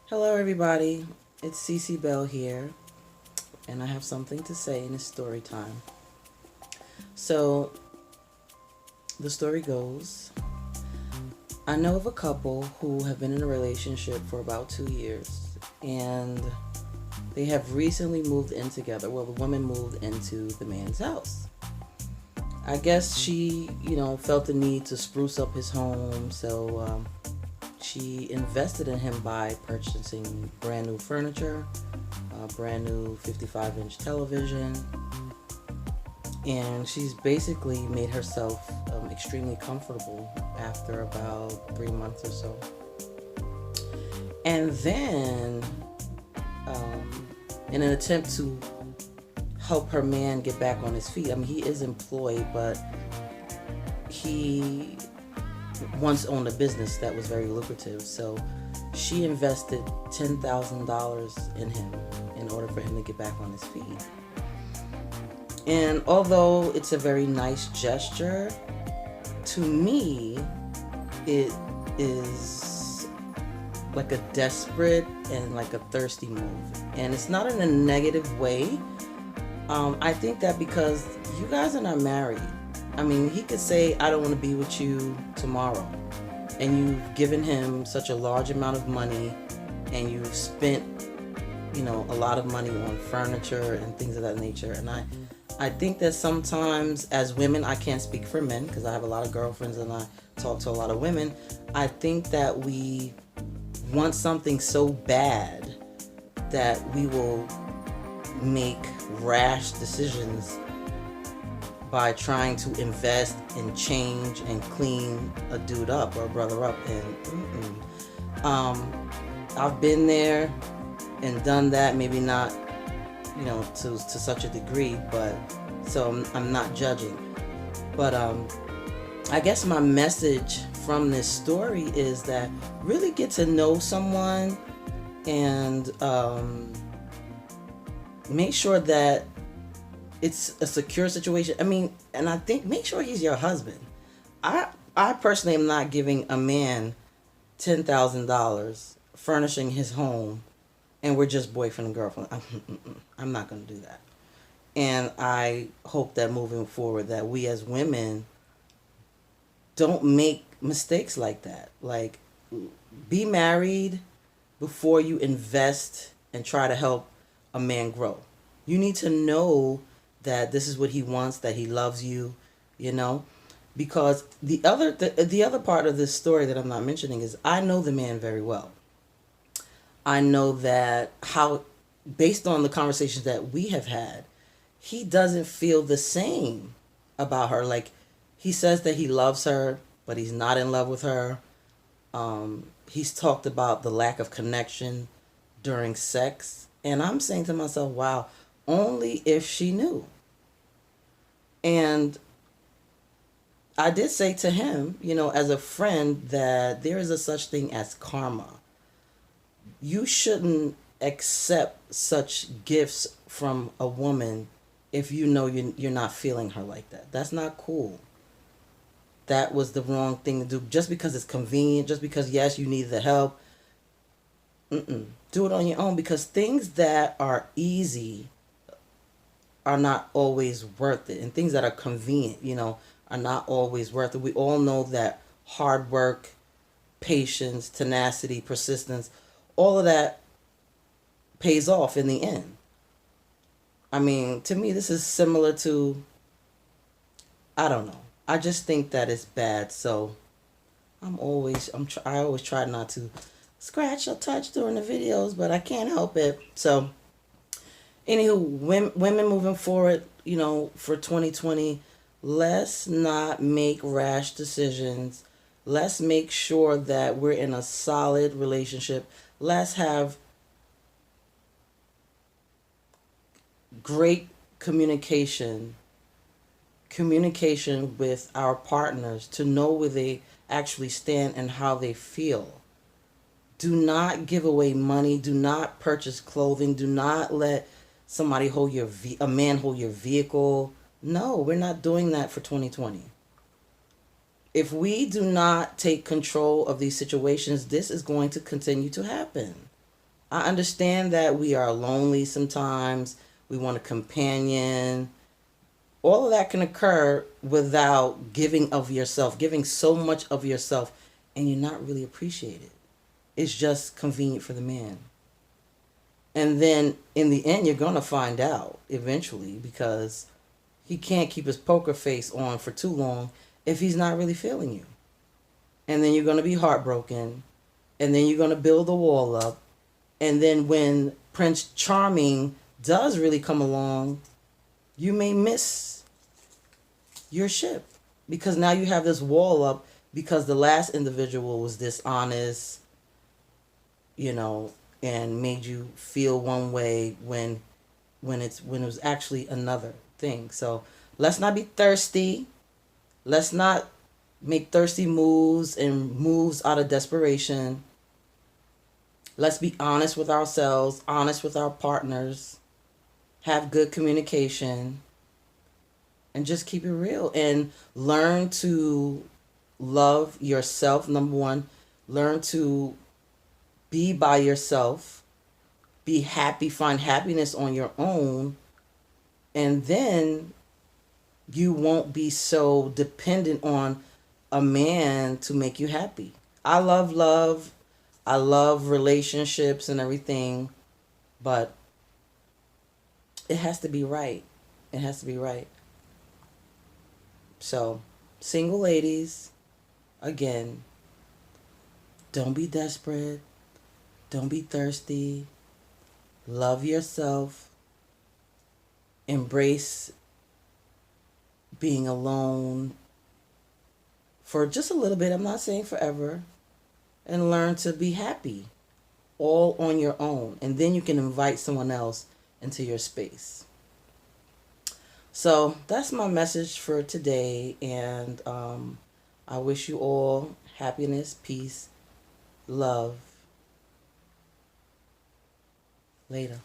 Hello, everybody. It's Cece Bell here, and I have something to say in this story time. So, the story goes I know of a couple who have been in a relationship for about 2 years, and they have recently moved in together. Well, the woman moved into the man's house. I guess she, felt the need to spruce up his home, so she invested in him by purchasing brand new furniture, a brand new 55-inch television, and she's basically made herself extremely comfortable after about 3 months or so. And then, in an attempt to help her man get back on his feet, I mean, he is employed, but he once owned a business that was very lucrative. So she invested $10,000 in him in order for him to get back on his feet. And although it's a very nice gesture, to me, it is like a desperate and like a thirsty move. And it's not in a negative way. I think that because you guys are not married. I mean, he could say, I don't want to be with you tomorrow. And you've given him such a large amount of money, and you've spent, a lot of money on furniture and things of that nature. And I think that sometimes as women, I can't speak for men because I have a lot of girlfriends and I talk to a lot of women. I think that we want something so bad that we will make rash decisions by trying to invest and change and clean a dude up or a brother up. And I've been there and done that, maybe not to such a degree, but so I'm not judging. But I guess my message from this story is that really get to know someone and make sure that it's a secure situation. I mean, and I think make sure he's your husband. I personally am not giving a man $10,000 furnishing his home and we're just boyfriend and girlfriend. I'm not going to do that. And I hope that moving forward that we as women don't make mistakes like that. Like, be married before you invest and try to help a man grow. You need to know that this is what he wants, that he loves you, because the other part of this story that I'm not mentioning is I know the man very well. I know that how, based on the conversations that we have had, he doesn't feel the same about her. Like, he says that he loves her, but he's not in love with her. He's talked about the lack of connection during sex. And I'm saying to myself, wow, only if she knew. And I did say to him, as a friend, that there is a such thing as karma. You shouldn't accept such gifts from a woman if you know you're not feeling her like that. That's not cool. That was the wrong thing to do. Just because it's convenient, just because, yes, you need the help. Do it on your own, because things that are easy are not always worth it. And things that are convenient, are not always worth it. We all know that hard work, patience, tenacity, persistence, all of that pays off in the end. I mean, to me, this is similar to, I don't know. I just think that it's bad. So I always try not to scratch or touch during the videos, but I can't help it. So, anywho, women moving forward, for 2020, let's not make rash decisions. Let's make sure that we're in a solid relationship. Let's have great communication with our partners to know where they actually stand and how they feel. Do not give away money. Do not purchase clothing. Do not let somebody hold a man hold your vehicle. No, we're not doing that for 2020. If we do not take control of these situations, this is going to continue to happen. I understand that we are lonely sometimes. We want a companion. All of that can occur without giving of yourself, giving so much of yourself, and you're not really appreciated. It's just convenient for the man. And then in the end, you're going to find out eventually because he can't keep his poker face on for too long if he's not really feeling you. And then you're going to be heartbroken. And then you're going to build a wall up. And then when Prince Charming does really come along, you may miss your ship because now you have this wall up because the last individual was dishonest, you know, and made you feel one way when it was actually another thing. So let's not be thirsty. Let's not make thirsty moves and moves out of desperation. Let's be honest with ourselves, honest with our partners, have good communication, and just keep it real and learn to love yourself. Number one, learn to be by yourself, be happy, find happiness on your own, and then you won't be so dependent on a man to make you happy. I love love. I love relationships and everything, but it has to be right. It has to be right. So, single ladies, again, don't be desperate. Don't be thirsty. Love yourself. Embrace being alone for just a little bit. I'm not saying forever. And learn to be happy all on your own. And then you can invite someone else into your space. So that's my message for today. And I wish you all happiness, peace, love. Later.